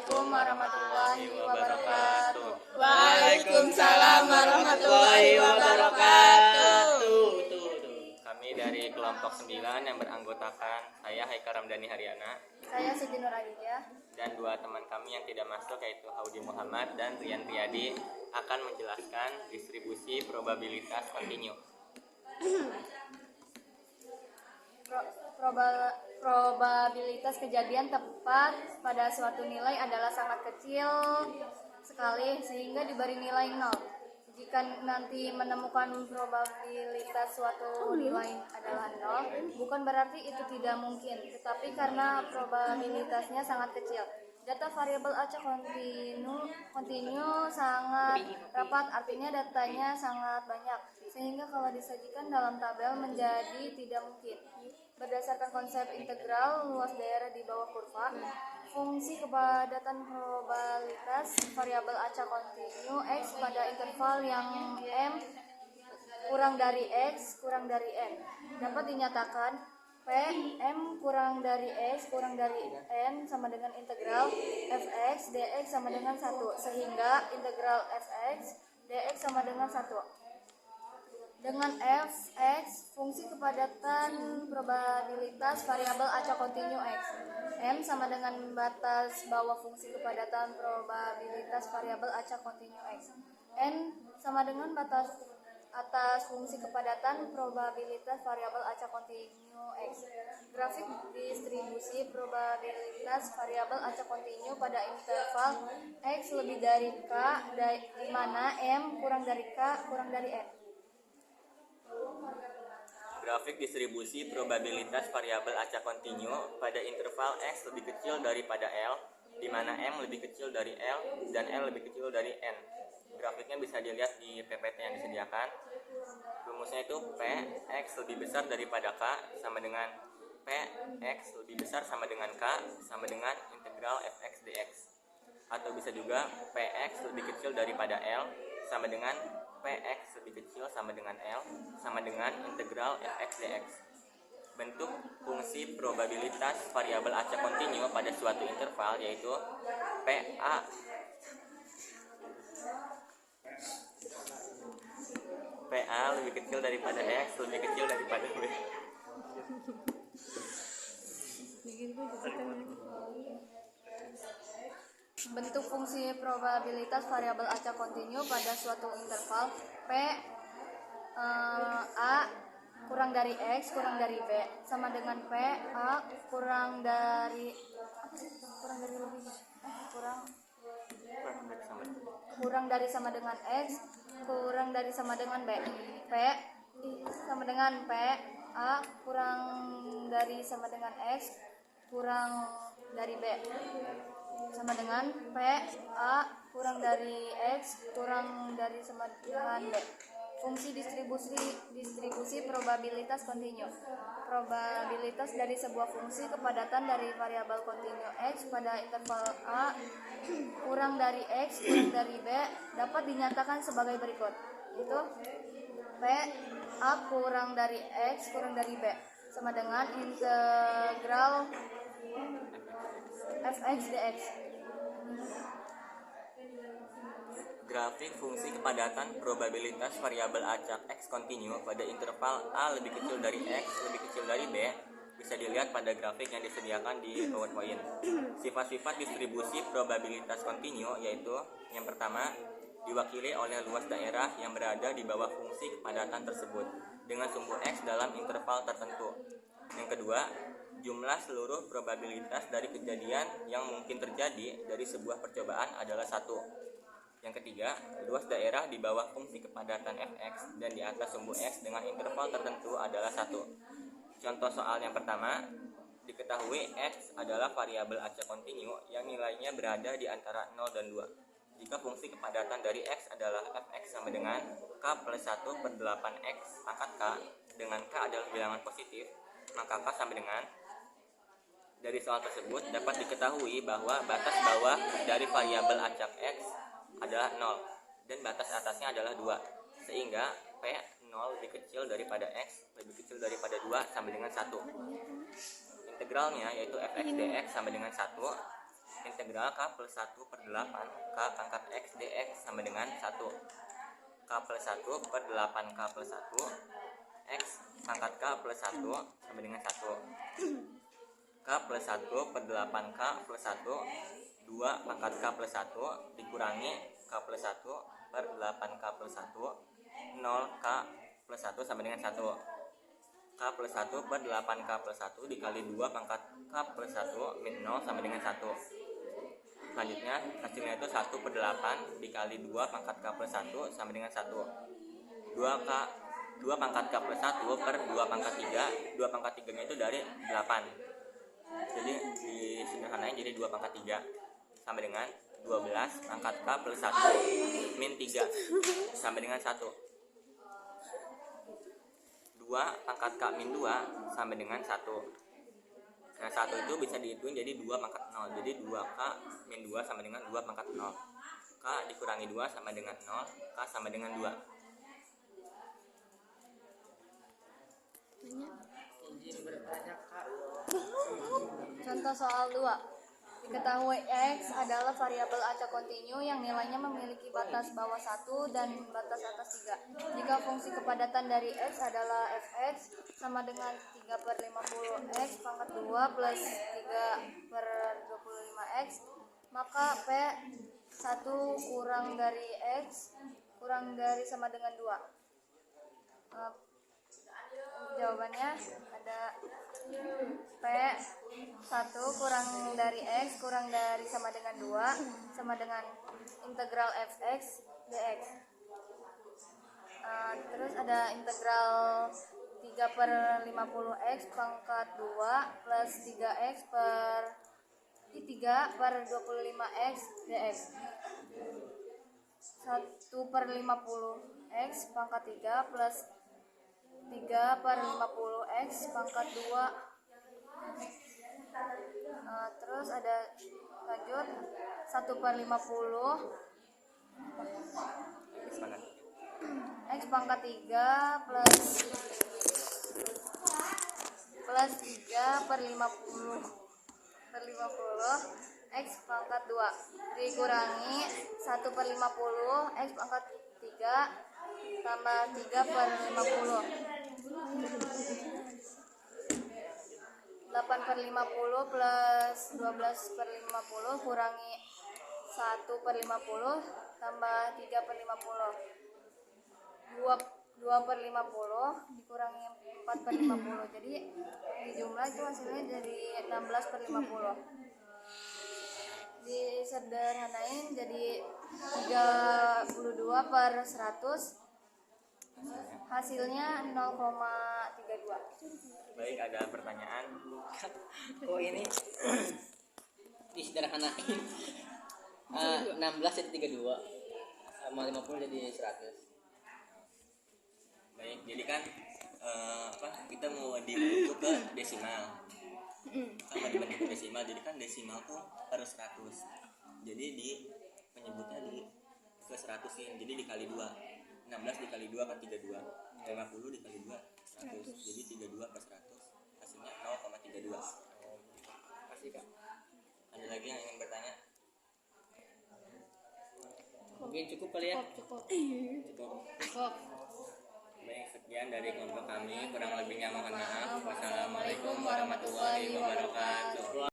Assalamualaikum warahmatullahi wabarakatuh. Waalaikumsalam warahmatullahi wabarakatuh. Kami dari kelompok 9 yang beranggotakan saya Haikal Ramdhani Haryana Saya Siti Nur Aidiyah. dan dua teman kami yang tidak masuk yaitu Haudi Muhammad dan Rian Riyadi akan menjelaskan distribusi probabilitas kontinu. Probabilitas kejadian tepat pada suatu nilai adalah sangat kecil sekali sehingga diberi nilai 0. Jika nanti menemukan probabilitas suatu nilai adalah 0, bukan berarti itu tidak mungkin, tetapi karena probabilitasnya sangat kecil. Data variabel acak kontinu sangat rapat, artinya datanya sangat banyak, sehingga kalau disajikan dalam tabel menjadi tidak mungkin. Berdasarkan konsep integral luas daerah di bawah kurva, fungsi kepadatan probabilitas variabel acak kontinu X pada interval yang M kurang dari X kurang dari N dapat dinyatakan P M kurang dari X kurang dari N sama dengan integral Fx dx sama dengan 1, sehingga integral Fx dx sama dengan 1. Dengan Fx, fungsi kepadatan probabilitas variabel acak kontinu X. M sama dengan batas bawah fungsi kepadatan probabilitas variabel acak kontinu X. N sama dengan batas atas fungsi kepadatan probabilitas variabel acak kontinu X. Grafik distribusi probabilitas variabel acak kontinu pada interval X lebih dari K, di mana M kurang dari K kurang dari N. Grafik distribusi probabilitas variabel acak kontinu pada interval X lebih kecil daripada L, di mana M lebih kecil dari L dan L lebih kecil dari N. Grafiknya bisa dilihat di PPT yang disediakan. Rumusnya itu P X lebih besar daripada K sama dengan P X lebih besar sama dengan K sama dengan integral Fx dx. Atau bisa juga P X lebih kecil daripada L sama dengan Px lebih kecil sama dengan L sama dengan integral Fx dx. Bentuk fungsi probabilitas variabel acak kontinu pada suatu interval yaitu PA lebih kecil daripada X lebih kecil daripada B. Bentuk fungsi probabilitas variabel acak kontinu pada suatu interval P A kurang dari X kurang dari B sama dengan P A kurang dari sama dengan X kurang dari sama dengan B. P sama dengan P A kurang dari sama dengan X kurang dari B sama dengan P A kurang dari X kurang dari sama dengan B. Fungsi distribusi probabilitas kontinu. Probabilitas dari sebuah fungsi kepadatan dari variabel kontinu X pada interval A kurang dari X kurang dari B dapat dinyatakan sebagai berikut. Itu P A kurang dari X kurang dari B sama dengan integral Fx dx. Grafik fungsi kepadatan probabilitas variabel acak X kontinu pada interval A lebih kecil dari X lebih kecil dari B bisa dilihat pada grafik yang disediakan di PowerPoint. Sifat-sifat distribusi probabilitas kontinu yaitu yang pertama, diwakili oleh luas daerah yang berada di bawah fungsi kepadatan tersebut dengan sumbu X dalam interval tertentu. Yang kedua, jumlah seluruh probabilitas dari kejadian yang mungkin terjadi dari sebuah percobaan adalah 1. Yang ketiga, luas daerah di bawah fungsi kepadatan Fx dan di atas sumbu X dengan interval tertentu adalah 1. Contoh soal yang pertama, diketahui X adalah variabel acak kontinu yang nilainya berada di antara 0 dan 2. Jika fungsi kepadatan dari X adalah Fx sama dengan K plus 1 per 8X pangkat K, dengan K adalah bilangan positif, maka K sama dengan. Dari soal tersebut dapat diketahui bahwa batas bawah dari variabel acak X adalah 0 dan batas atasnya adalah 2, sehingga P 0 lebih kecil daripada X lebih kecil daripada 2 sama dengan 1. Integralnya yaitu Fx dx sama dengan 1. P integral K plus 1 per 8 K pangkat X dx sama dengan 1. K plus 1 per 8 K plus 1 X pangkat K plus 1 sama dengan 1. K plus 1 per 8 K plus 1 2 pangkat K plus 1 dikurangi K plus 1 per 8 K plus 1 0 K plus 1 sama dengan 1. K plus 1 per 8 K plus 1 dikali 2 pangkat K plus 1 min 0 sama dengan 1. Selanjutnya hasilnya itu 1 per 8 dikali 2 pangkat K plus 1 sama dengan 1. 2 pangkat K plus 1 per 2 pangkat 3. 2 pangkat 3 nya itu dari 8. Jadi disederhanain jadi 2 pangkat 3 sama dengan 12 pangkat K plus 1 min 3 sama dengan 1. 2 pangkat K min 2 sama dengan 1. Nah 1 itu bisa dihitung jadi 2 pangkat 0. Jadi 2K min 2 sama dengan 2 pangkat 0. K dikurangi 2 sama dengan 0. K sama dengan 2. Izin bertanya Kak. Contoh soal 2. Diketahui X adalah variabel acak kontinu yang nilainya memiliki batas bawah 1 dan batas atas 3. Jika fungsi kepadatan dari X adalah fx sama dengan 3 per 50 X pangkat 2 plus 3 per 25 X, maka P1 kurang dari X kurang dari sama dengan 2. Jawabannya ada P1 kurang dari X kurang dari sama dengan 2 sama dengan integral fx dx. Terus ada integral 3 per 50 X pangkat 2 plus 3 per 25 X dx. 1 per 50 X pangkat 3 plus 3 per 50 X pangkat 2. Terus ada lanjut 1 per 50 X pangkat 3 plus 3 per 50 X pangkat 2 dikurangi 1 per 50 X pangkat 3 tambah 3 per 50. 8 per 50 plus 12 per 50 kurangi 1 per 50 tambah 3 per 50. 2 per 50 dikurangi 4 per 50. Jadi di jumlah itu hasilnya jadi 16 per 50. Disederhanain jadi 32 per 100. Hasilnya 0,32. Baik, ada pertanyaan? Oh ini disederhanain 16 jadi 32 sama 50 jadi 100. Baik, jadi kan kita mau dibentuk ke desimal. Sama dibentuk ke desimal, jadi kan desimal tuh harus 100. Jadi di penyebutnya di ke 100-in, jadi dikali 2. 16 dikali 2 kan 32. 50 dikali 2 100. Jadi 32 per 100 hasilnya 0,32. Kasih Kak. Ada lagi yang ingin bertanya? Mungkin cukup kali ya. Cukup. Baik, sekian dari kelompok kami. Kurang lebihnya mohon maaf. Wassalamualaikum warahmatullahi wabarakatuh.